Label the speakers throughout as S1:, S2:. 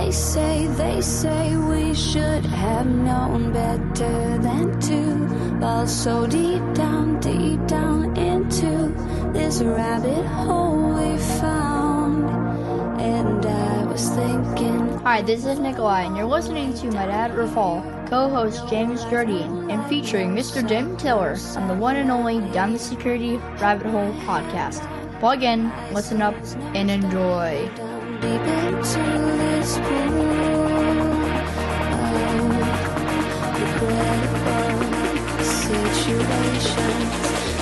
S1: They say we should have known better than to fall so deep down into this rabbit hole we found. And I was thinking.
S2: Hi, this is Nikolai, and you're listening to my dad, Rafal, co-host James Jardine, and featuring Mr. Jim Tiller on the one and only Down the Security Rabbit Hole podcast. Plug in, listen up, and enjoy.
S1: Deep into this pool of regrettable situations.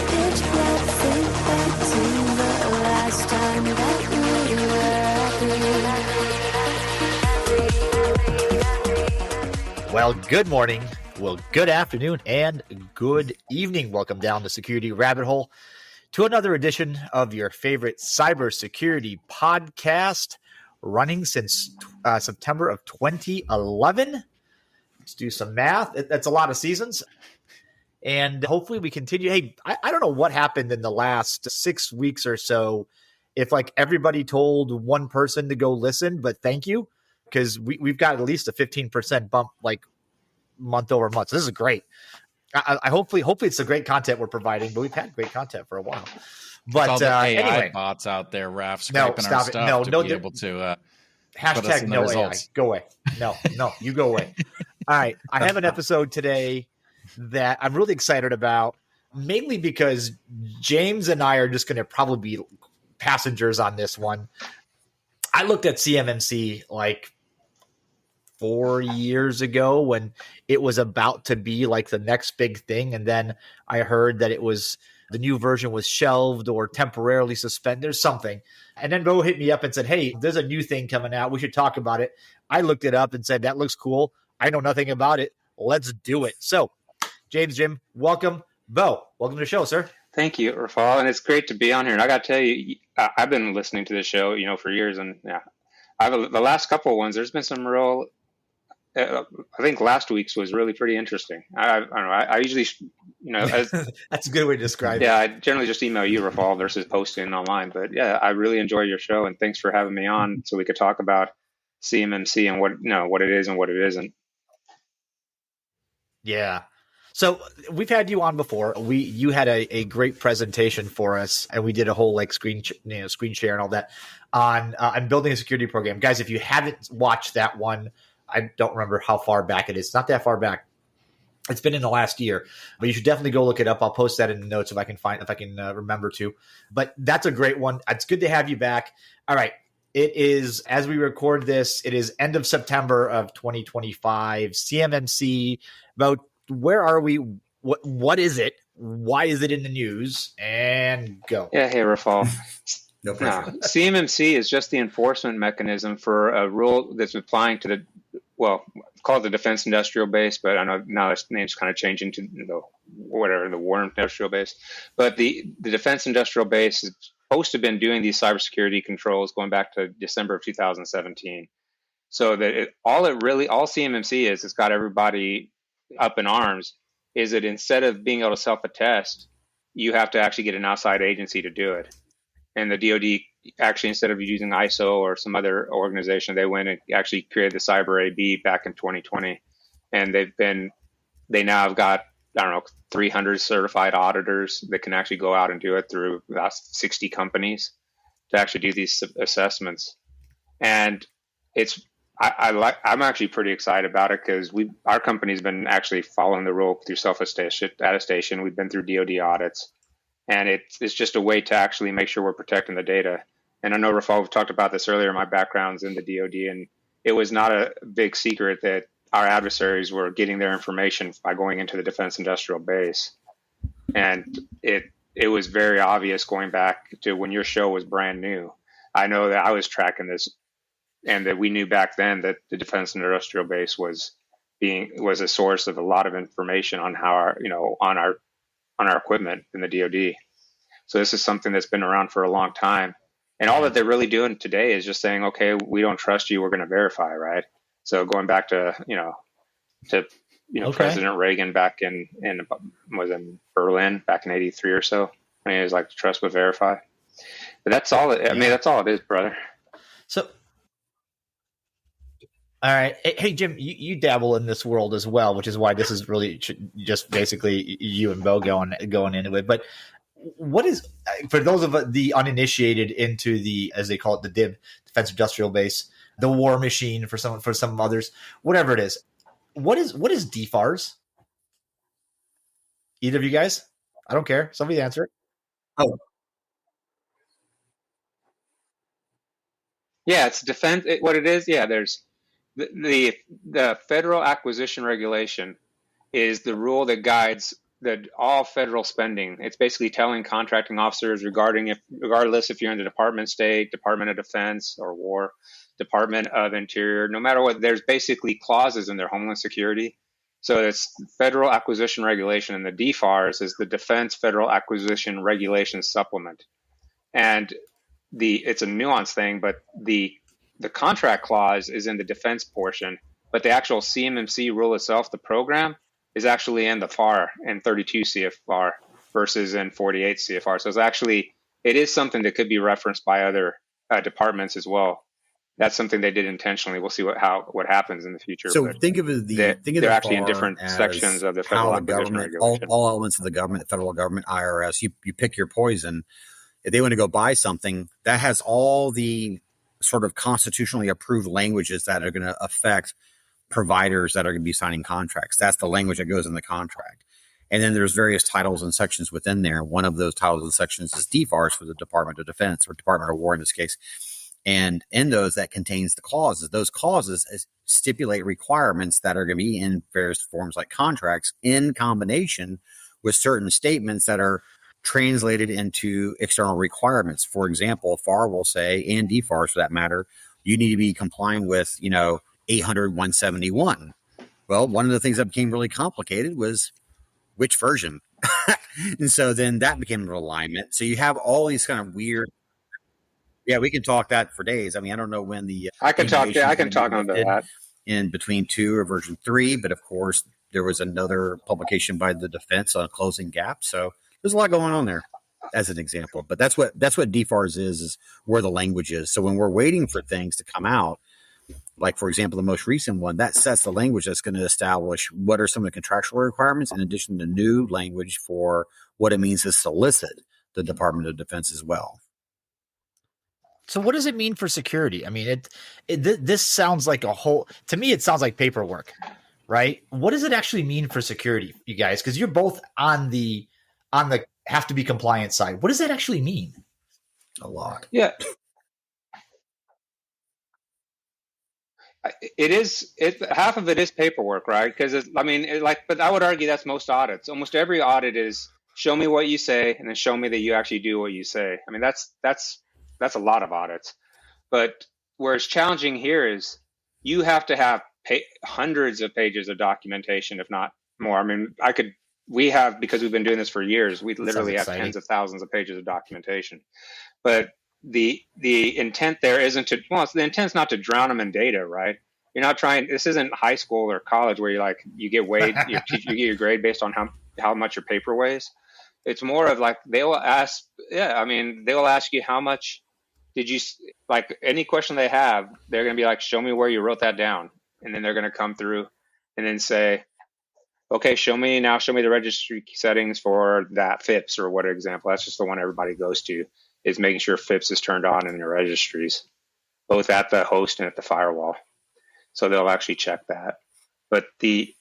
S1: Pitch black, think back to the last time that we were happy.
S3: Well, good morning, good afternoon, and good evening. Welcome down the Security Rabbit Hole to another edition of your favorite cybersecurity podcast, running since September of 2011. Let's do some math. That's a lot of seasons. And hopefully we continue. Hey, I don't know what happened in the last 6 weeks or so. If like everybody told one person to go listen, but thank you, because we've got at least a 15% bump like month over month. So this is great. I hopefully it's the great content we're providing, but we've had great content for a while. But
S4: all the AI
S3: anyway,
S4: bots out there, Raf, scraping our stuff to be able to put us in the results.
S3: AI. Go away. No, you go away. All right. I have an episode today that I'm really excited about, mainly because James and I are just going to probably be passengers on this one. I looked at CMMC like 4 years ago when it was about to be like the next big thing. And then I heard that it was the new version was shelved or temporarily suspended or something. And then Bo hit me up and said, hey, there's a new thing coming out. We should talk about it. I looked it up and said, that looks cool. I know nothing about it. Let's do it. So James, Jim, welcome. Bo, welcome to the show, sir.
S5: Thank you, Rafal. And it's great to be on here. And I got to tell you, I've been listening to this show, for years. And yeah, the last couple of ones, there's been some real, I think last week's was really pretty interesting. I don't know. I usually,
S3: that's a good way to describe it.
S5: Yeah, I generally just email you, Rafal, versus posting online. But yeah, I really enjoy your show, and thanks for having me on so we could talk about CMMC and what it is and what it isn't.
S3: Yeah. So we've had you on before. You had a great presentation for us, and we did a whole like screen share and all that on building a security program. Guys, if you haven't watched that one, I don't remember how far back it is. It's not that far back. It's been in the last year, but you should definitely go look it up. I'll post that in the notes if I can remember to. But that's a great one. It's good to have you back. All right. It is, as we record this, it is end of September of 2025. CMMC, about where are we? What is it? Why is it in the news? And go.
S5: Yeah, hey, Rafal.
S3: No pressure.
S5: CMMC is just the enforcement mechanism for a rule that's applying to the, call it the defense industrial base, but I know now its name's kind of changing to the war industrial base. But the defense industrial base is supposed to have been doing these cybersecurity controls going back to December of 2017. So that all CMMC is, it's got everybody up in arms, is that instead of being able to self-attest, you have to actually get an outside agency to do it. And the DoD actually, instead of using ISO or some other organization, they went and actually created the Cyber AB back in 2020. And they now have got, 300 certified auditors that can actually go out and do it through about 60 companies to actually do these assessments. And I'm actually pretty excited about it because our company's been actually following the rule through self-attestation. We've been through DoD audits. And it's just a way to actually make sure we're protecting the data. And I know, Rafal, we've talked about this earlier. My background's in the DoD, and it was not a big secret that our adversaries were getting their information by going into the defense industrial base. And it was very obvious going back to when your show was brand new. I know that I was tracking this, and that we knew back then that the defense industrial base was a source of a lot of information on how on our equipment in the DoD. So this is something that's been around for a long time. And all that they're really doing today is just saying, okay, we don't trust you, we're going to verify, right? So going back to, okay. President Reagan back in Berlin back in 83 or so. I mean, it was like trust but verify. But that's all that's all it is, brother.
S3: So All right. Hey, Jim, you dabble in this world as well, which is why this is really just basically you and Bo going into it. But what is, for those of the uninitiated into the, as they call it, the DIB, Defense Industrial Base, the war machine for some others, whatever it is, what is DFARS? Either of you guys? I don't care. Somebody answer it. Oh.
S5: Yeah, it's defense. What it is, yeah, there's the Federal Acquisition Regulation is the rule that guides all federal spending. It's basically telling contracting officers regardless if you're in the Department of State, Department of Defense, or War, Department of Interior, no matter what, there's basically clauses in their Homeland Security. So it's Federal Acquisition Regulation, and the DFARS is the Defense Federal Acquisition Regulation Supplement. And it's a nuanced thing, but the contract clause is in the defense portion, but the actual CMMC rule itself, the program, is actually in the FAR in 32 CFR versus in 48 CFR. So it is something that could be referenced by other departments as well. That's something they did intentionally. We'll see what happens in the future.
S6: So think of
S5: they're actually in different sections of the federal acquisition regulation.
S6: All elements of the government, the federal government, IRS. You pick your poison. If they want to go buy something, that has all the sort of constitutionally approved languages that are going to affect providers that are going to be signing contracts. That's the language that goes in the contract. And then there's various titles and sections within there. One of those titles and sections is DFARS for the Department of Defense, or Department of War in this case. And in those, that contains the clauses. Those clauses stipulate requirements that are going to be in various forms like contracts in combination with certain statements that are translated into external requirements. For example, FAR will say, and DFARS for that matter, you need to be complying with, 800-171. Well, one of the things that became really complicated was which version. And so then that became an alignment. So you have all these kind of weird. Yeah, we can talk that for days. I mean, I don't know when
S5: I can talk on that
S6: in between 2 or version 3, but of course there was another publication by the defense on closing gaps. So there's a lot going on there, as an example. But that's what DFARS is where the language is. So when we're waiting for things to come out, like, for example, the most recent one, that sets the language that's going to establish what are some of the contractual requirements, in addition to new language for what it means to solicit the Department of Defense as well.
S3: So what does it mean for security? I mean, this sounds like to me, it sounds like paperwork, right? What does it actually mean for security, you guys? Because you're both on the have to be compliant side. What does that actually mean?
S6: A lot.
S5: Yeah. It is. Half of it is paperwork, right? Because but I would argue that's most audits. Almost every audit is show me what you say, and then show me that you actually do what you say. I mean, that's a lot of audits. But where it's challenging here is you have to have hundreds of pages of documentation, if not more. I mean, we have, because we've been doing this for years, we literally have tens of thousands of pages of documentation. But the intent there isn't the intent's not to drown them in data, right? You're not trying. This isn't high school or college where you get weighed, you get your grade based on how much your paper weighs. It's more of like they'll ask you how much did you, like, any question they have, they're going to be like, show me where you wrote that down, and then they're going to come through and then say, okay, show me the registry settings for that FIPS or what example. That's just the one everybody goes to, is making sure FIPS is turned on in your registries, both at the host and at the firewall. So they'll actually check that. But the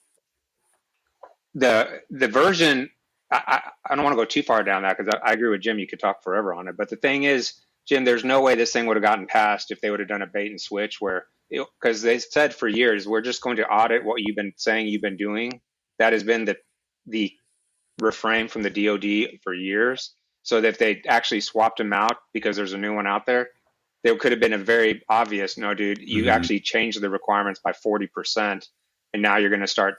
S5: version, I don't want to go too far down that, because I agree with Jim. You could talk forever on it. But the thing is, Jim, there's no way this thing would have gotten passed if they would have done a bait and switch, because they said for years, we're just going to audit what you've been saying you've been doing. That has been the refrain from the DoD for years. So that if they actually swapped them out because there's a new one out there could have been a very obvious, no, dude, you actually changed the requirements by 40%, and now you're going to start,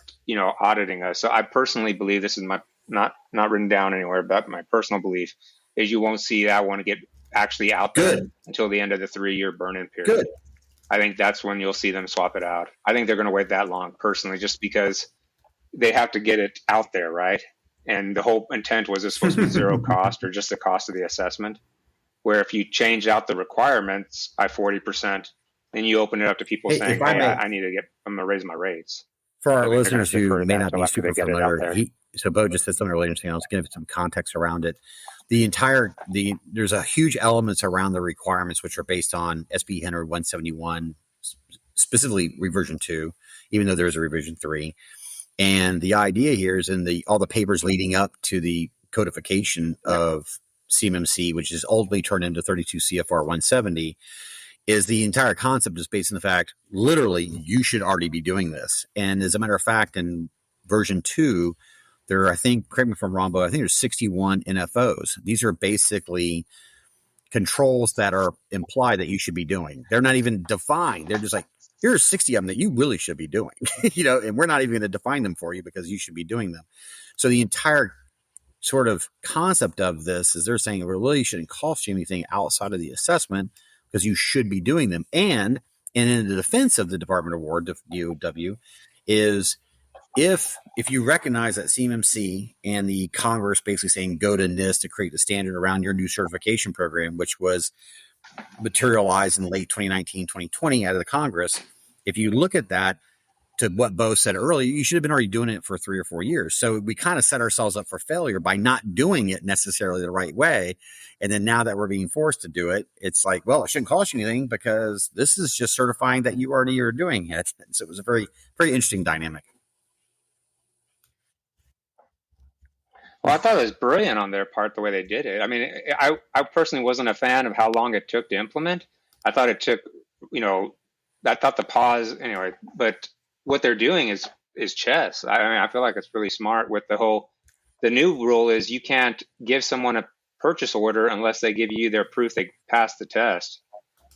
S5: auditing us. So I personally believe, this is my not written down anywhere, but my personal belief is you won't see that one get actually out there until the end of the 3-year burn-in period.
S6: Good.
S5: I think that's when you'll see them swap it out. I think they're going to wait that long, personally, just because they have to get it out there, right? And the whole intent was it's supposed to be zero cost, or just the cost of the assessment, where if you change out the requirements by 40%, then you open it up to people saying, "Hey, I need to I'm going to raise my rates."
S6: For our listeners who may not be super familiar, so Bo just said something really interesting. I'll just give some context around it. There's a huge elements around the requirements, which are based on SB 171, specifically revision 2, even though there's a revision 3. And the idea here is in all the papers leading up to the codification of CMMC, which is ultimately turned into 32 CFR 170, is the entire concept is based on the fact, literally, you should already be doing this. And as a matter of fact, in version 2, there are, I think, correct me if I'm wrong, but I think there's 61 NFOs. These are basically controls that are implied that you should be doing. They're not even defined. They're just like, here are 60 of them that you really should be doing, and we're not even going to define them for you because you should be doing them. So the entire sort of concept of this is they're saying it really shouldn't cost you anything outside of the assessment because you should be doing them. And in the defense of the Department of War, DOW, is if you recognize that CMMC and the Congress basically saying go to NIST to create the standard around your new certification program, which was materialized in late 2019, 2020 out of the Congress, if you look at that, to what Bo said earlier, you should have been already doing it for 3 or 4 years. So we kind of set ourselves up for failure by not doing it necessarily the right way. And then now that we're being forced to do it, it's like, well, it shouldn't cost you anything because this is just certifying that you already are doing it. So it was a very, very interesting dynamic.
S5: Well, I thought it was brilliant on their part, the way they did it. I mean, I personally wasn't a fan of how long it took to implement. I thought it took, I thought the pause anyway, but what they're doing is chess. I mean, I feel like it's really smart with the new rule is you can't give someone a purchase order unless they give you their proof they passed the test.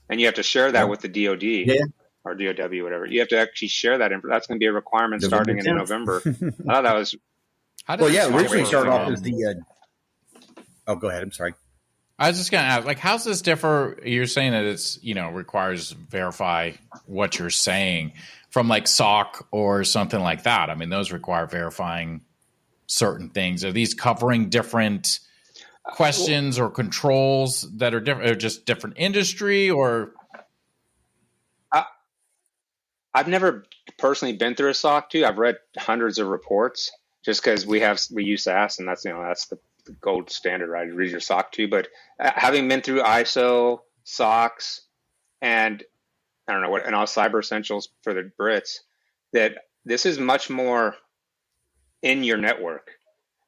S5: And you have to share that with the DOD or DOW, whatever. You have to actually share that. That's going to be a requirement starting in November. I thought that was...
S6: originally started off as the... go ahead. I'm sorry.
S4: I was just going to ask, like, how's this differ? You're saying that it's, requires verify what you're saying from like SOC or something like that. I mean, those require verifying certain things. Are these covering different questions or controls that are different, or just different industry or?
S5: I've never personally been through a SOC 2. I've read hundreds of reports just because we use SAS and that's the gold standard, right? You read your SOC 2, but having been through ISO, SOCs, and I don't know what, and all Cyber Essentials for the Brits, that this is much more in your network.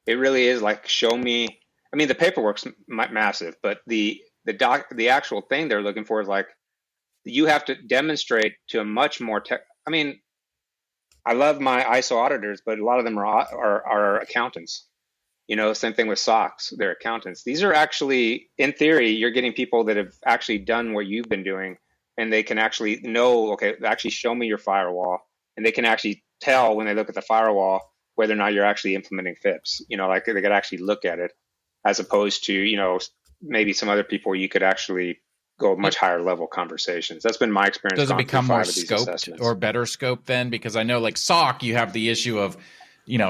S5: It really is like, show me. I mean, the paperwork's massive, but the actual thing they're looking for is like, you have to demonstrate to a much more I mean, I love my ISO auditors, but a lot of them are accountants. Same thing with SOCs, they're accountants. These are actually, in theory, you're getting people that have actually done what you've been doing, and they can actually know, okay, actually show me your firewall. And they can actually tell when they look at the firewall whether or not you're actually implementing FIPS. Like they could actually look at it, as opposed to, maybe some other people you could actually go much higher level conversations. That's been my experience.
S4: Does it become more scoped or better scoped then? Because I know like SOC, you have the issue of,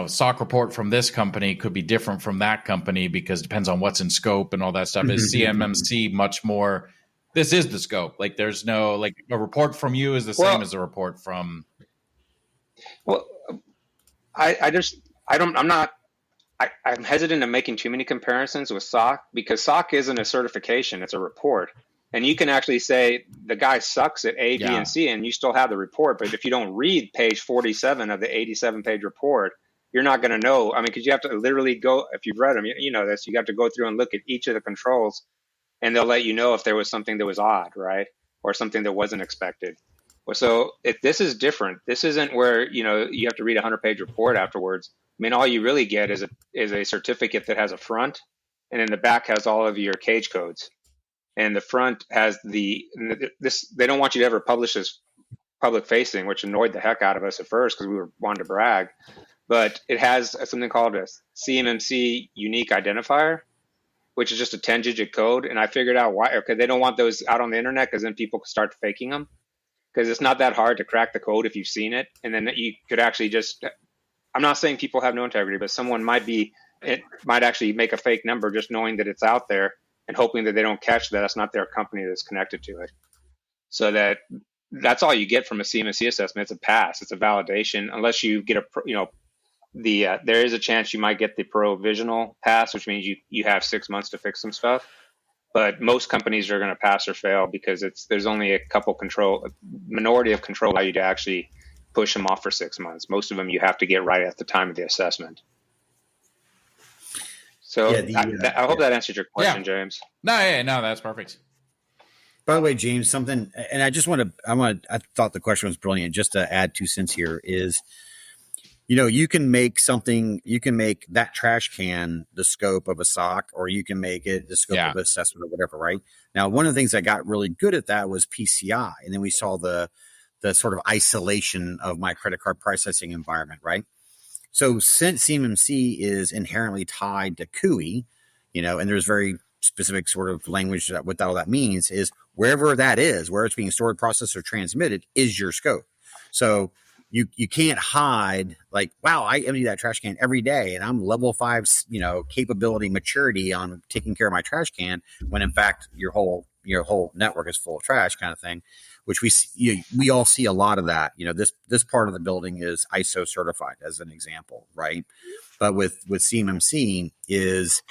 S4: SOC report from this company could be different from that company because it depends on what's in scope and all that stuff. Is CMMC much more, this is the scope. Like there's no, like a report from you is the same as a report from.
S5: Well, I'm hesitant in making too many comparisons with SOC because SOC isn't a certification, it's a report. And you can actually say the guy sucks at A, B, and C, and you still have the report. But if you don't read page 47 of the 87-page report, you're not going to know. I mean, because you have to literally go, if you've read them, you know this, you have to go through and look at each of the controls, and they'll let you know if there was something that was odd, right? Or something that wasn't expected. So this is different. This isn't where, you have to read a 100-page report afterwards. I mean, all you really get is a certificate that has a front, and then the back has all of your cage codes. And the front has they don't want you to ever publish this public facing, which annoyed the heck out of us at first because we were wanting to brag. But it has something called a CMMC unique identifier, which is just a 10-digit code. And I figured out why. Okay, they don't want those out on the internet because then people start faking them. Because it's not that hard to crack the code if you've seen it. And then you could actually I'm not saying people have no integrity, but someone might actually make a fake number just knowing that it's out there and hoping that they don't catch that that's not their company that's connected to it. So that that's all you get from a CMMC assessment. It's a pass. It's a validation, unless you get there is a chance you might get the provisional pass, which means you have 6 months to fix some stuff. But most companies are going to pass or fail because there's only a minority of control allow you to actually push them off for 6 months. Most of them you have to get right at the time of the assessment. So I hope that answered your question, James.
S4: No, that's perfect.
S6: By the way, James, something, and I thought the question was brilliant. Just to add 2 cents here is, you can make that trash can the scope of a SOC, or you can make it the scope of assessment or whatever, right? Now, one of the things that got really good at that was PCI. And then we saw the sort of isolation of my credit card processing environment, right? So since CMMC is inherently tied to CUI, and there's very specific sort of language that what all that means is wherever that is, where it's being stored, processed, or transmitted is your scope. So you can't hide like, wow, I empty that trash can every day and I'm level 5, capability, maturity on taking care of my trash can, when in fact your whole network is full of trash, kind of thing, which we all see a lot of that. This part of the building is ISO certified as an example, right? But with CMMC is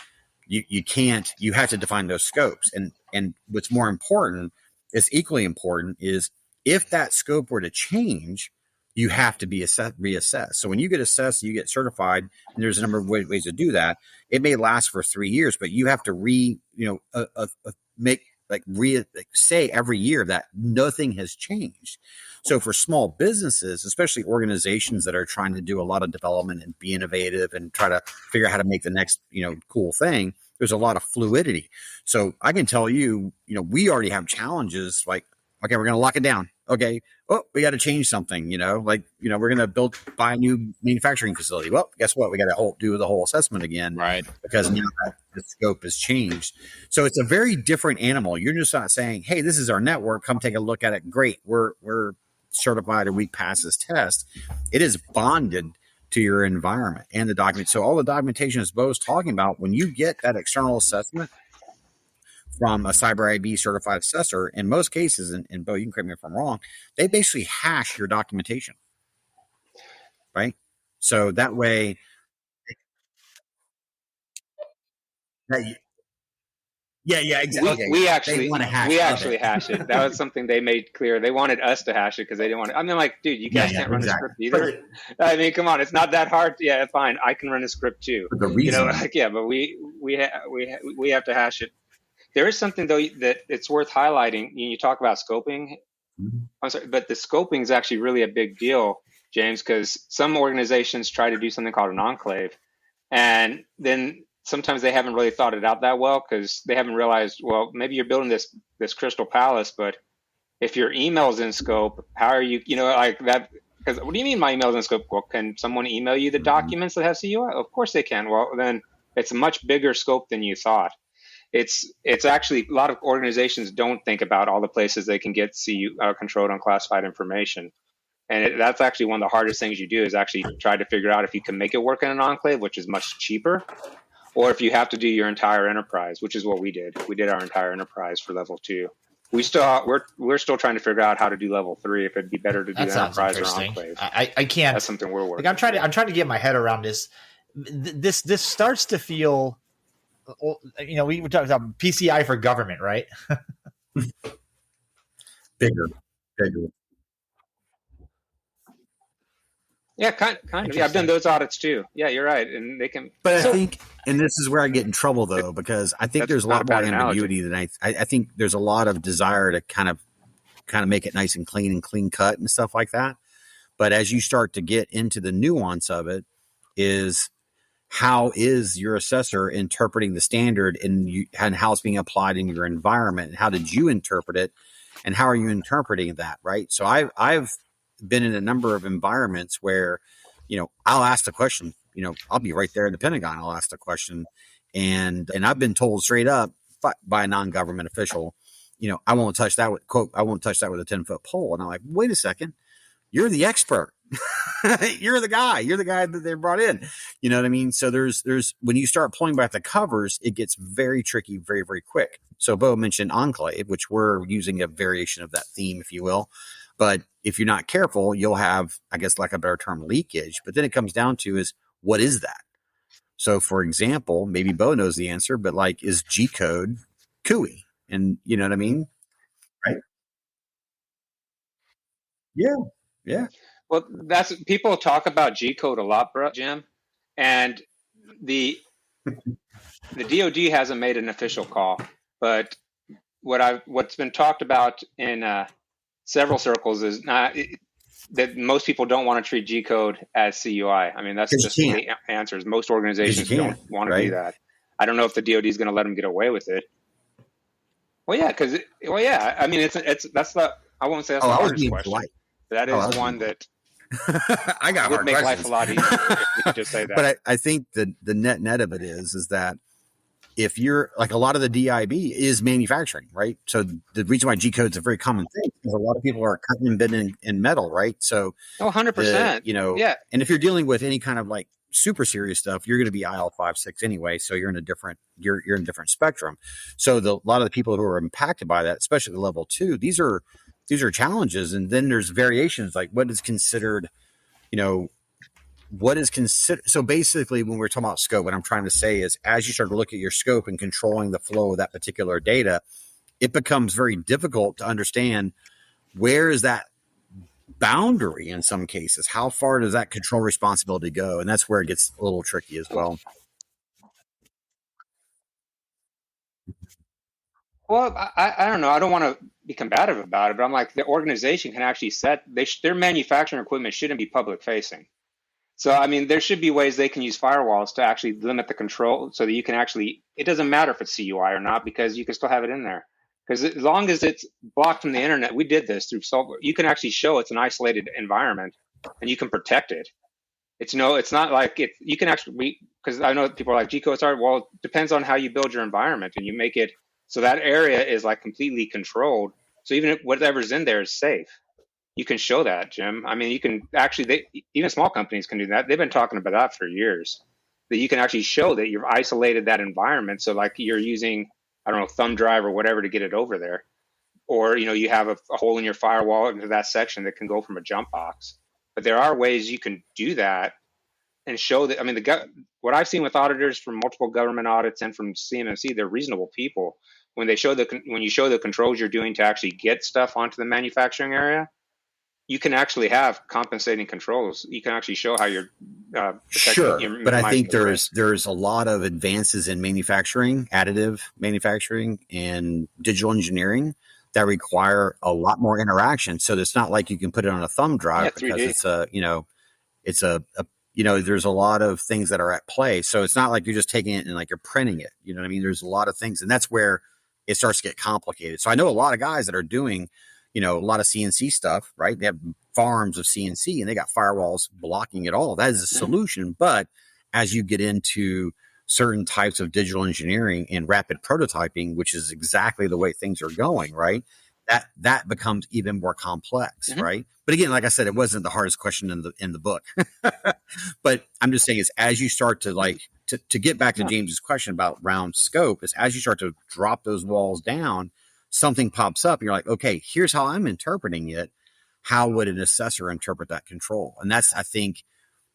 S6: you have to define those scopes. And what's more important is equally important is if that scope were to change, you have to be reassessed. So when you get assessed, you get certified, and there's a number of ways to do that. It may last for 3 years, but you have to say every year that nothing has changed. So for small businesses, especially organizations that are trying to do a lot of development and be innovative and try to figure out how to make the next, cool thing, there's a lot of fluidity. So I can tell you, we already have challenges like, okay, we're going to lock it down. Okay. Oh, we got to change something, we're going to buy a new manufacturing facility. Well, guess what? We got to do the whole assessment again.
S4: Right.
S6: Because now the scope has changed. So it's a very different animal. You're just not saying, hey, this is our network. Come take a look at it. Great. We're certified and we pass this test. It is bonded to your environment and the document. So all the documentation is Bo's talking about, when you get that external assessment from a Cyber IB certified assessor, in most cases, and Bo, you can correct me if I'm wrong, they basically hash your documentation, right? So that way, exactly.
S5: We actually hash it. That was something they made clear. They wanted us to hash it because they didn't want it. I mean, like, dude, you guys can't run a script either. I mean, come on, it's not that hard. Yeah, fine, I can run a script too.
S6: The reason,
S5: but we have to hash it. There is something though that it's worth highlighting. You talk about scoping.
S6: Mm-hmm.
S5: I'm sorry, but the scoping is actually really a big deal, James, because some organizations try to do something called an enclave, and then sometimes they haven't really thought it out that well because they haven't realized, well, maybe you're building this Crystal Palace, but if your email's in scope, how are you, like that? Because what do you mean my email's in scope? Well, can someone email you the documents that have CUI? Of course they can. Well, then it's a much bigger scope than you thought. It's actually, a lot of organizations don't think about all the places they can get controlled unclassified information. And that's actually one of the hardest things you do is actually try to figure out if you can make it work in an enclave, which is much cheaper, or if you have to do your entire enterprise, which is what we did. We did our entire enterprise for level 2. We're still trying to figure out how to do level 3, if it'd be better to do enterprise or enclave.
S3: I can't. That's something we're working. I'm trying to get my head around this. This starts to feel, we were talking about PCI for government, right?
S6: Bigger.
S5: Yeah, kind of. Yeah, I've done those audits too. Yeah, you're right, and they can.
S6: But I think, and this is where I get in trouble though, because I think there's a lot more ambiguity than I think there's a lot of desire to kind of make it nice and clean cut and stuff like that. But as you start to get into the nuance of it, is how is your assessor interpreting the standard and how it's being applied in your environment? And how did you interpret it? And how are you interpreting that? Right. So I've been in a number of environments where, I'll ask the question, I'll be right there in the Pentagon. I'll ask the question and I've been told straight up by a non-government official, I won't touch that with a 10-foot pole. And I'm like, wait a second, you're the expert. You're the guy that they brought in. You know what I mean? So there's when you start pulling back the covers, it gets very tricky, very, very quick. So Bo mentioned enclave, which we're using a variation of that theme, if you will. But if you're not careful, you'll have, I guess, like a better term, leakage. But then it comes down to is, what is that? So, for example, maybe Bo knows the answer, but like, is G code cooey? And you know what I mean? Right? Yeah. Yeah.
S5: Well, that's people talk about G code a lot, bro, Jim, and the DoD hasn't made an official call, but what's been talked about in several circles is not that most people don't want to treat G code as CUI. I mean, that's just the answers. Most organizations don't want to do that. I don't know if the DoD is going to let them get away with it. Well, yeah, I mean, that's the, I won't say that's the hardest question. Polite. That is one that
S6: I got
S5: would make
S6: questions.
S5: life a lot easier if you could just say that.
S6: But I think the net of it is that if you're like, a lot of the DIB is manufacturing, right? So the reason why G code is a very common thing is a lot of people are cutting and bending in metal, right? So
S5: 100%,
S6: yeah. And if you're dealing with any kind of like super serious stuff, you're going to be IL 5-6 anyway. So you're in a different spectrum. So a lot of the people who are impacted by that, especially the level 2, these are challenges. And then there's variations, like what is considered, so basically when we're talking about scope, what I'm trying to say is, as you start to look at your scope and controlling the flow of that particular data, it becomes very difficult to understand where is that boundary in some cases. How far does that control responsibility go? And that's where it gets a little tricky as well.
S5: Well, I don't know. I don't want to be combative about it, but I'm like, the organization can actually set, their manufacturing equipment shouldn't be public facing. So, I mean, there should be ways they can use firewalls to actually limit the control so that you can actually, it doesn't matter if it's CUI or not, because you can still have it in there. Because as long as it's blocked from the internet, we did this through software. You can actually show it's an isolated environment and you can protect it. It's not like it, you can actually, because I know people are like, G code's hard. Well, it depends on how you build your environment and you make it so that area is like completely controlled. So even if whatever's in there is safe. You can show that, Jim. I mean, you can actually, even small companies can do that. They've been talking about that for years, that you can actually show that you've isolated that environment. So like you're using, I don't know, thumb drive or whatever to get it over there. Or, you have a hole in your firewall into that section that can go from a jump box. But there are ways you can do that and show that. I mean, what I've seen with auditors from multiple government audits and from CMMC, they're reasonable people. When you show the controls you're doing to actually get stuff onto the manufacturing area, you can actually have compensating controls. You can actually show how you're
S6: sure. But I think there's a lot of advances in manufacturing, additive manufacturing, and digital engineering that require a lot more interaction. So it's not like you can put it on a thumb drive because there's a lot of things that are at play. So it's not like you're just taking it and like you're printing it. You know what I mean? There's a lot of things, and that's where it starts to get complicated. So I know a lot of guys that are doing a lot of CNC stuff, right? They have farms of CNC and they got firewalls blocking it all. That is a solution. But as you get into certain types of digital engineering and rapid prototyping, which is exactly the way things are going, right? That becomes even more complex, right? But again, like I said, it wasn't the hardest question in the book. But I'm just saying is, as you start to to get back to James's question about round scope, is as you start to drop those walls down, something pops up and you're like, okay, here's how I'm interpreting it. How would an assessor interpret that control? And that's, I think,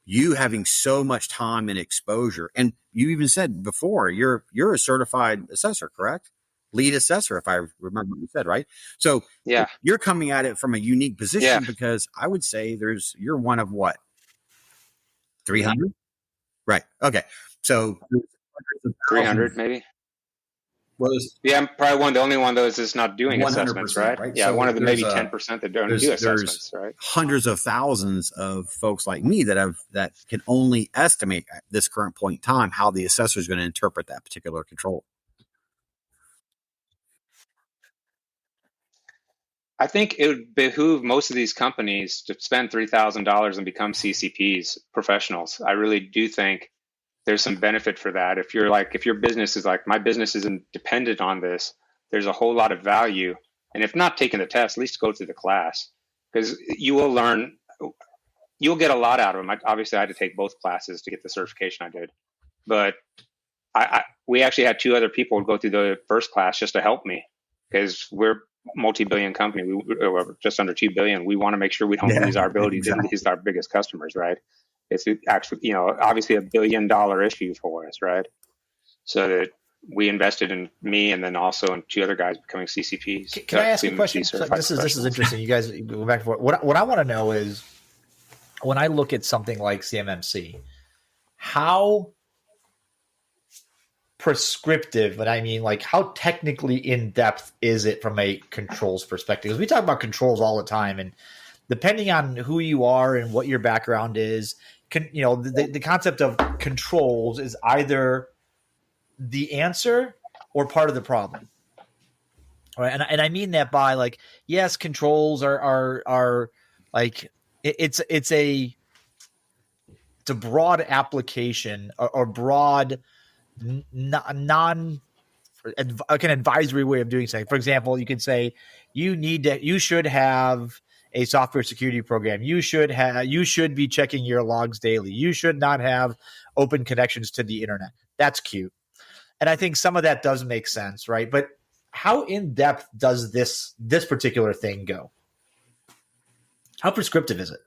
S6: you having so much time and exposure. And you even said before, you're a certified assessor, correct? Lead assessor, if I remember what you said, right? So
S5: yeah,
S6: you're coming at it from a unique position because I would say you're one of what? 300? Right. Okay. So
S5: 300 maybe.
S6: Well,
S5: I'm probably the only one of those that's not doing assessments, right? Yeah,
S6: so
S5: one of the maybe 10% that don't do assessments, right?
S6: Hundreds of thousands of folks like me that can only estimate at this current point in time how the assessor is going to interpret that particular control.
S5: I think it would behoove most of these companies to spend $3,000 and become CCPs, professionals. I really do think there's some benefit for that. If your business is like, my business isn't dependent on this, there's a whole lot of value. And if not taking the test, at least go through the class, because you will learn, you'll get a lot out of them. Obviously I had to take both classes to get the certification I did, but we actually had 2 other people go through the first class just to help me, because multi-billion company, we're just under 2 billion. We want to make sure we don't lose our ability to lose our biggest customers, right? It's actually, obviously $1 billion issue for us, right? So that we invested in me and then also in 2 other guys becoming CCPs.
S3: Can I ask a question? So this is interesting. You guys go back and forth. What I want to know is, when I look at something like CMMC, how prescriptive, and I mean, like, how technically in depth is it from a controls perspective? Because we talk about controls all the time, and depending on who you are and what your background is, the concept of controls is either the answer or part of the problem. All right. And I mean that by, like, yes, controls are like, it's a broad application or broad like an advisory way of doing something. For example, you can say you should have a software security program. You should be checking your logs daily. You should not have open connections to the internet. That's cute. And I think some of that does make sense, right? But how in depth does this particular thing go? How prescriptive is it?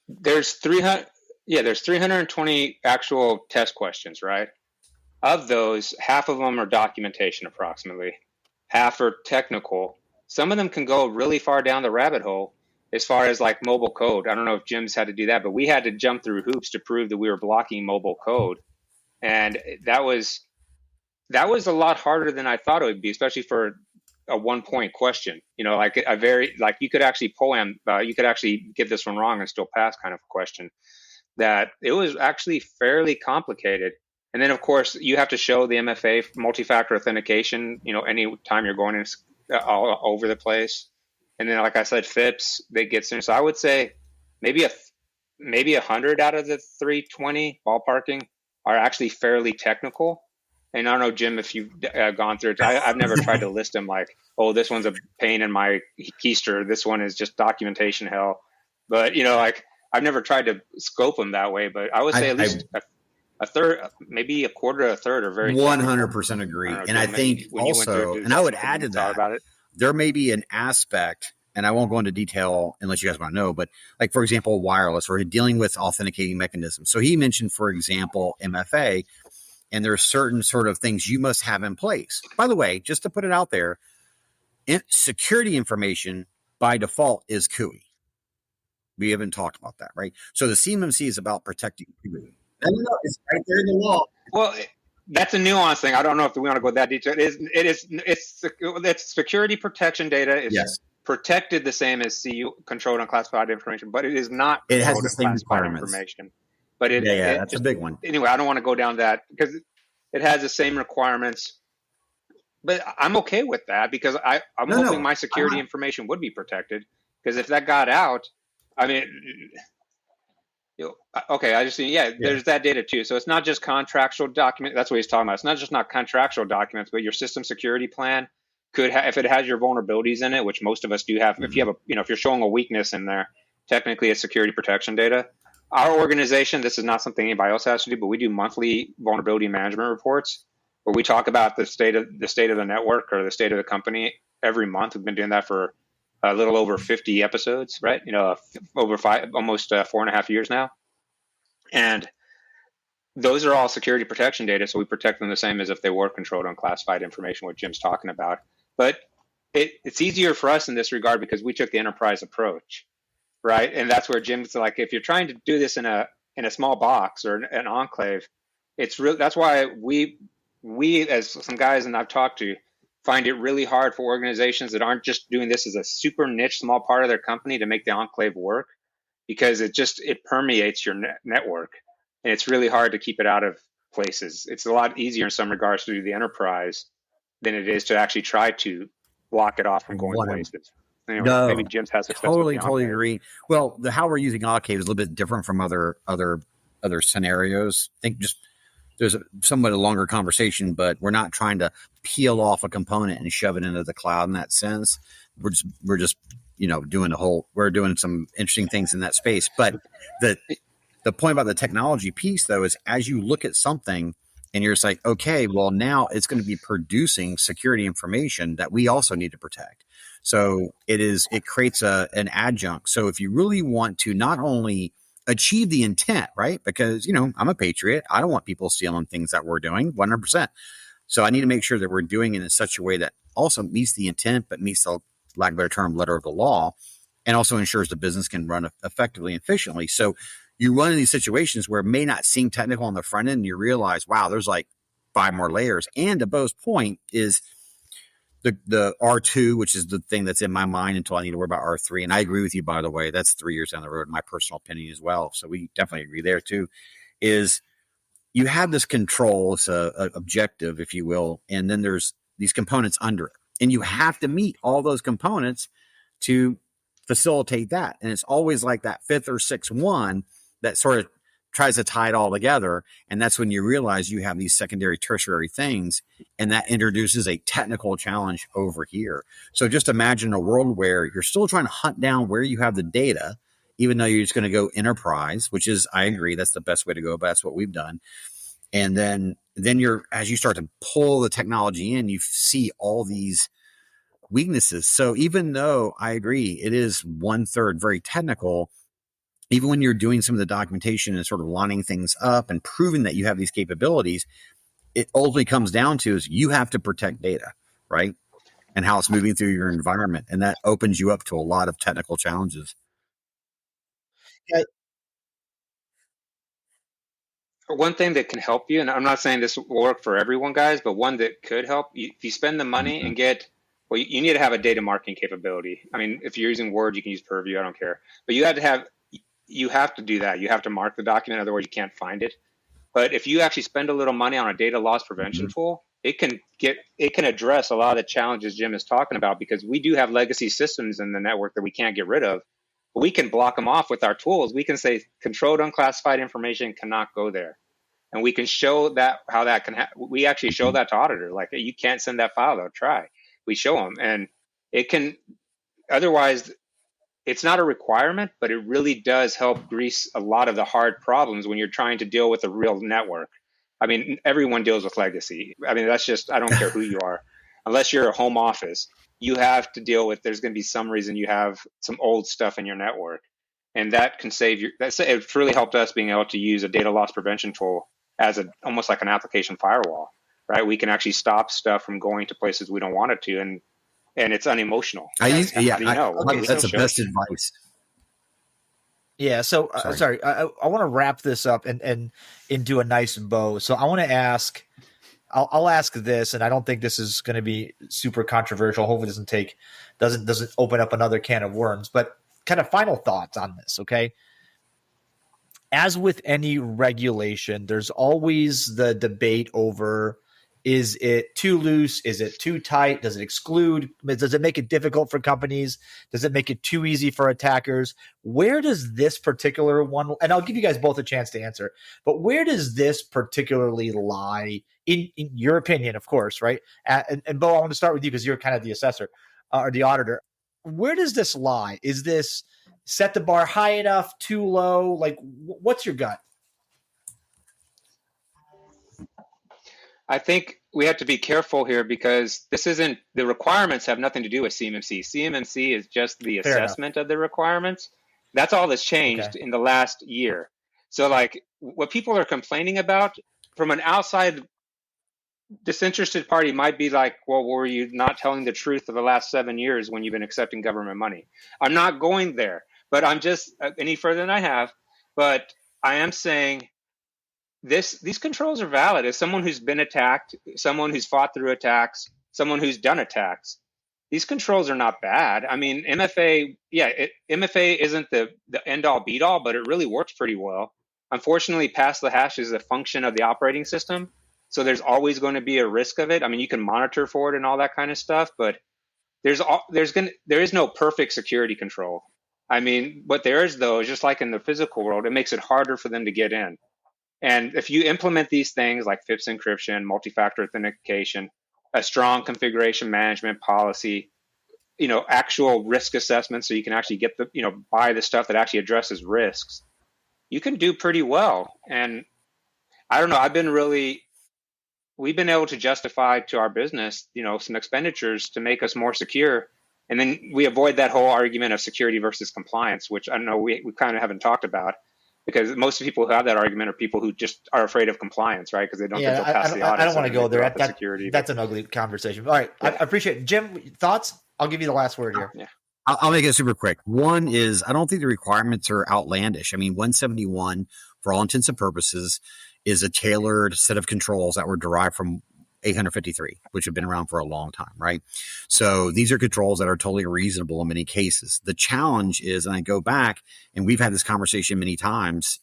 S5: There's 320 actual test questions, right? Of those, half of them are documentation, approximately. Half are technical. Some of them can go really far down the rabbit hole as far as like mobile code. I don't know if Jim's had to do that, but we had to jump through hoops to prove that we were blocking mobile code. And that was a lot harder than I thought it would be, especially for a 1-point question. Like you could actually you could actually get this one wrong and still pass kind of a question. That it was actually fairly complicated. And then, of course, you have to show the MFA, multi-factor authentication, any time you're going all over the place. And then, like I said, FIPS, they get in. So I would say maybe 100 out of the 320 ballparking are actually fairly technical. And I don't know, Jim, if you've gone through it. I've never tried to list them like, oh, this one's a pain in my keister. This one is just documentation hell. But, like, I've never tried to scope them that way. But I would say at least a third, maybe a quarter to a third are very
S6: 100% agree. And I think also, and I would add to that, about it. There may be an aspect, and I won't go into detail unless you guys want to know, but like, for example, wireless or dealing with authenticating mechanisms. So he mentioned, for example, MFA, and there are certain sort of things you must have in place. By the way, just to put it out there, security information by default is CUI. We haven't talked about that, right? So the CMMC is about protecting CUI. No, it's right there in the law.
S5: Well, that's a nuance thing. I don't know if we want to go that detail. It's security protection data is protected the same as CU, controlled unclassified information, but it is not.
S6: It has the same requirements.
S5: Information. But
S6: that's a big one.
S5: Anyway, I don't want to go down that because it has the same requirements. But I'm okay with that because I'm hoping my security information would be protected, because if that got out, I mean, okay, I just see, there's that data too. So it's not just contractual document. That's what he's talking about. It's not just contractual documents, but your system security plan could have, if it has your vulnerabilities in it, which most of us do have. If you have if you're showing a weakness in there, technically it's security protection data. Our organization, this is not something anybody else has to do, but we do monthly vulnerability management reports where we talk about the state of the network or the state of the company every month. We've been doing that for a little over 50 episodes, right? Over almost 4.5 years now. And those are all security protection data. So we protect them the same as if they were controlled unclassified information, what Jim's talking about. But it's easier for us in this regard because we took the enterprise approach, right? And that's where Jim's like, if you're trying to do this in a small box or an enclave, it's real. That's why we as some guys and I've talked to find it really hard for organizations that aren't just doing this as a super niche, small part of their company to make the enclave work, because it permeates your network, and it's really hard to keep it out of places. It's a lot easier in some regards to do the enterprise than it is to actually try to block it off from going places. Anyway, maybe Jim's has a
S6: totally agree. Well, how we're using Enclave is a little bit different from other scenarios. I think there's somewhat a longer conversation, but we're not trying to peel off a component and shove it into the cloud in that sense. We're just we're doing some interesting things in that space. But the point about the technology piece, though, is as you look at something, And you're just like, okay, well, now it's going to be producing security information that we also need to protect. So it creates an adjunct. So if you really want to not only achieve the intent, right? Because, I'm a patriot. I don't want people stealing things that we're doing 100%. So I need to make sure that we're doing it in such a way that also meets the intent, but meets the, lack of a better term, letter of the law, and also ensures the business can run effectively and efficiently. So you run into these situations where it may not seem technical on the front end, and you realize, wow, there's like 5 more layers. And to Bo's point is the R2, which is the thing that's in my mind until I need to worry about R3. And I agree with you, by the way, that's 3 years down the road, my personal opinion as well. So we definitely agree there too, is you have this control, it's a objective, if you will, and then there's these components under it. And you have to meet all those components to facilitate that. And it's always like that 5th or 6th one that sort of tries to tie it all together. And that's when you realize you have these secondary, tertiary things, and that introduces a technical challenge over here. So just imagine a world where you're still trying to hunt down where you have the data, even though you're just going to go enterprise, which is, I agree, that's the best way to go, but that's what we've done. And then as you start to pull the technology in, you see all these weaknesses. So even though I agree, it is 1/3 very technical, even when you're doing some of the documentation and sort of lining things up and proving that you have these capabilities, it ultimately comes down to is you have to protect data, right? And how it's moving through your environment. And that opens you up to a lot of technical challenges.
S3: Yeah.
S5: One thing that can help you, and I'm not saying this will work for everyone, guys, but one that could help, if you spend the money and you need to have a data marking capability. I mean, if you're using Word, you can use Purview, I don't care. But you have to do that. You have to mark the document, otherwise you can't find it. But if you actually spend a little money on a data loss prevention tool, it can address a lot of the challenges Jim is talking about, because we do have legacy systems in the network that we can't get rid of. But we can block them off with our tools. We can say controlled unclassified information cannot go there. And we can show that how that can we actually show that to auditor, like, hey, you can't send that file though, try. We show them, and it can, otherwise it's not a requirement, but it really does help grease a lot of the hard problems when you're trying to deal with a real network. I mean, everyone deals with legacy. I mean, that's just, I don't care who you are, unless you're a home office, you have to deal with, there's going to be some reason you have some old stuff in your network, and that can save you. It's really helped us being able to use a data loss prevention tool as almost like an application firewall, right? We can actually stop stuff from going to places we don't want it to, and it's unemotional.
S6: That's the best advice.
S3: Yeah. So sorry, I want to wrap this up and do a nice bow. So I want to ask, I'll ask this, and I don't think this is going to be super controversial. Hopefully it doesn't open up another can of worms, but kind of final thoughts on this. Okay. As with any regulation, there's always the debate over, is it too loose? Is it too tight? Does it exclude? Does it make it difficult for companies? Does it make it too easy for attackers? Where does this particular one, and I'll give you guys both a chance to answer, but where does this particularly lie in your opinion, of course, right? And Bo, I want to start with you because you're kind of the assessor or the auditor. Where does this lie? Is this set the bar high enough, too low? Like, what's your gut?
S5: I think we have to be careful here, because the requirements have nothing to do with CMMC. CMMC is just the assessment of the requirements. That's all that's changed in the last year. So like what people are complaining about from an outside disinterested party might be like, well, were you not telling the truth for the last 7 years when you've been accepting government money? I'm not going there, but I'm just any further than I have. But I am saying these controls are valid. As someone who's been attacked, someone who's fought through attacks, someone who's done attacks, these controls are not bad. I mean, MFA isn't the end all beat all, but it really works pretty well. Unfortunately, pass the hash is a function of the operating system, so there's always going to be a risk of it. I mean, you can monitor for it and all that kind of stuff, but there is no perfect security control. I mean, what there is, though, is just like in the physical world, it makes it harder for them to get in. And if you implement these things like FIPS encryption, multi-factor authentication, a strong configuration management policy, actual risk assessment, so you can actually get buy the stuff that actually addresses risks, you can do pretty well. And I don't know, I've been really we've been able to justify to our business, some expenditures to make us more secure. And then we avoid that whole argument of security versus compliance, which I know we kind of haven't talked about, because most people who have that argument are people who just are afraid of compliance, right? Because they don't think they'll pass the audit.
S3: I don't want to go there. That's an ugly conversation. All right. Yeah. I appreciate it. Jim, thoughts? I'll give you the last word here.
S5: Yeah.
S6: I'll make it super quick. One is, I don't think the requirements are outlandish. I mean, 171, for all intents and purposes, is a tailored set of controls that were derived from 853, which have been around for a long time, right? So these are controls that are totally reasonable in many cases. The challenge is, and I go back, and we've had this conversation many times,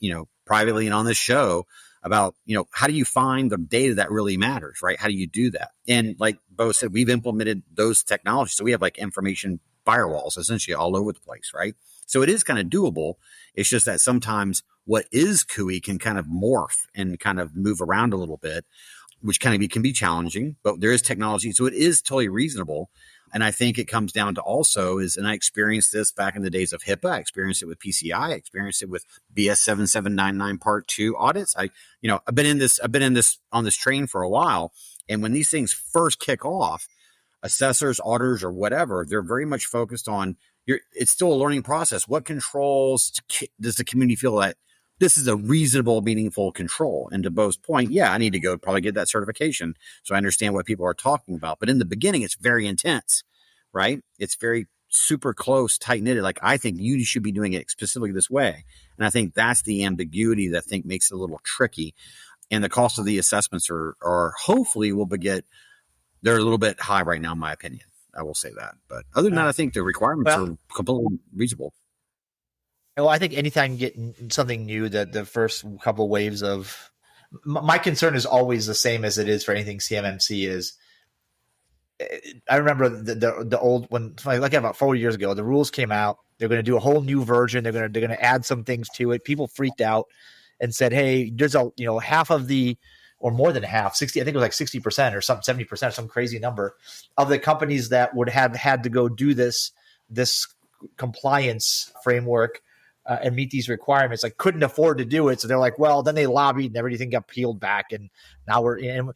S6: privately and on this show, about, how do you find the data that really matters, right? How do you do that? And like Bo said, we've implemented those technologies. So we have like information firewalls essentially all over the place, right? So it is kind of doable. It's just that sometimes what is CUI can kind of morph and kind of move around a little bit, which can be challenging, but there is technology. So it is totally reasonable. And I think it comes down to also is, and I experienced this back in the days of HIPAA, I experienced it with PCI, I experienced it with BS 7799 Part 2 audits. I've been on this train for a while. And when these things first kick off, assessors, auditors, or whatever, they're very much focused on it's still a learning process. What controls does the community feel that this is a reasonable, meaningful control? And to Bo's point, yeah, I need to go probably get that certification so I understand what people are talking about. But in the beginning, it's very intense, right? It's very super close, tight-knitted. Like, I think you should be doing it specifically this way. And I think that's the ambiguity that I think makes it a little tricky. And the cost of the assessments are hopefully they're a little bit high right now, in my opinion. I will say that. But other than that, I think the requirements are completely reasonable.
S3: Well, I think anytime you get something new, the first couple waves of my concern is always the same as it is for anything CMMC is. I remember the old when, like about 4 years ago, the rules came out. They're going to do a whole new version. They're going to add some things to it. People freaked out and said, "Hey, there's half of the." Or more than half, 60, I think it was like 60% or some 70%, some crazy number of the companies that would have had to go do this compliance framework and meet these requirements, like couldn't afford to do it. So they're like, well, then they lobbied and everything got peeled back, and now we're in.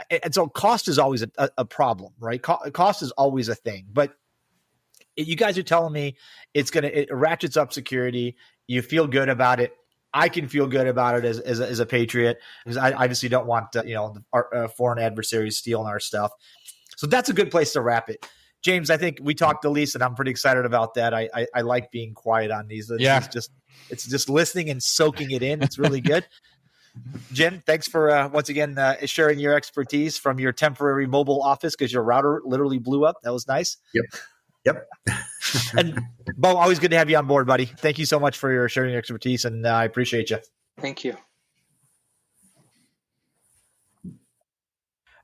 S3: And so cost is always a problem, right? Cost is always a thing. But you guys are telling me it ratchets up security. You feel good about it. I can feel good about it as a patriot, because I obviously don't want our foreign adversaries stealing our stuff. So that's a good place to wrap it. James, I think we talked the least, and I'm pretty excited about that. I like being quiet on these. It's just listening and soaking it in. It's really good. Jim, thanks for once again sharing your expertise from your temporary mobile office, because your router literally blew up. That was nice.
S6: Yep.
S3: And Bo, always good to have you on board, buddy. Thank you so much for your sharing your expertise, and I appreciate you.
S5: Thank you.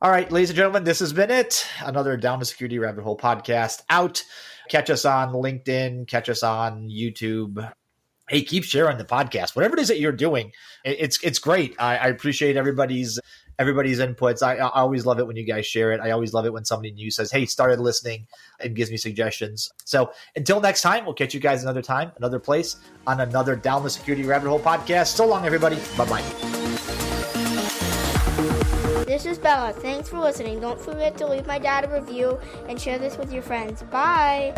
S3: All right, ladies and gentlemen, this has been it. Another Down the Security Rabbit Hole podcast out. Catch us on LinkedIn. Catch us on YouTube. Hey, keep sharing the podcast. Whatever it is that you're doing, it's great. I appreciate everybody's inputs. I always love it when you guys share it. I always love it when somebody new says, "Hey, started listening," and gives me suggestions. So until next time, we'll catch you guys another time, another place, on another Down the Security Rabbit Hole podcast. So long, everybody. Bye-bye.
S7: This is Bella. Thanks for listening. Don't forget to leave my dad a review and share this with your friends. Bye.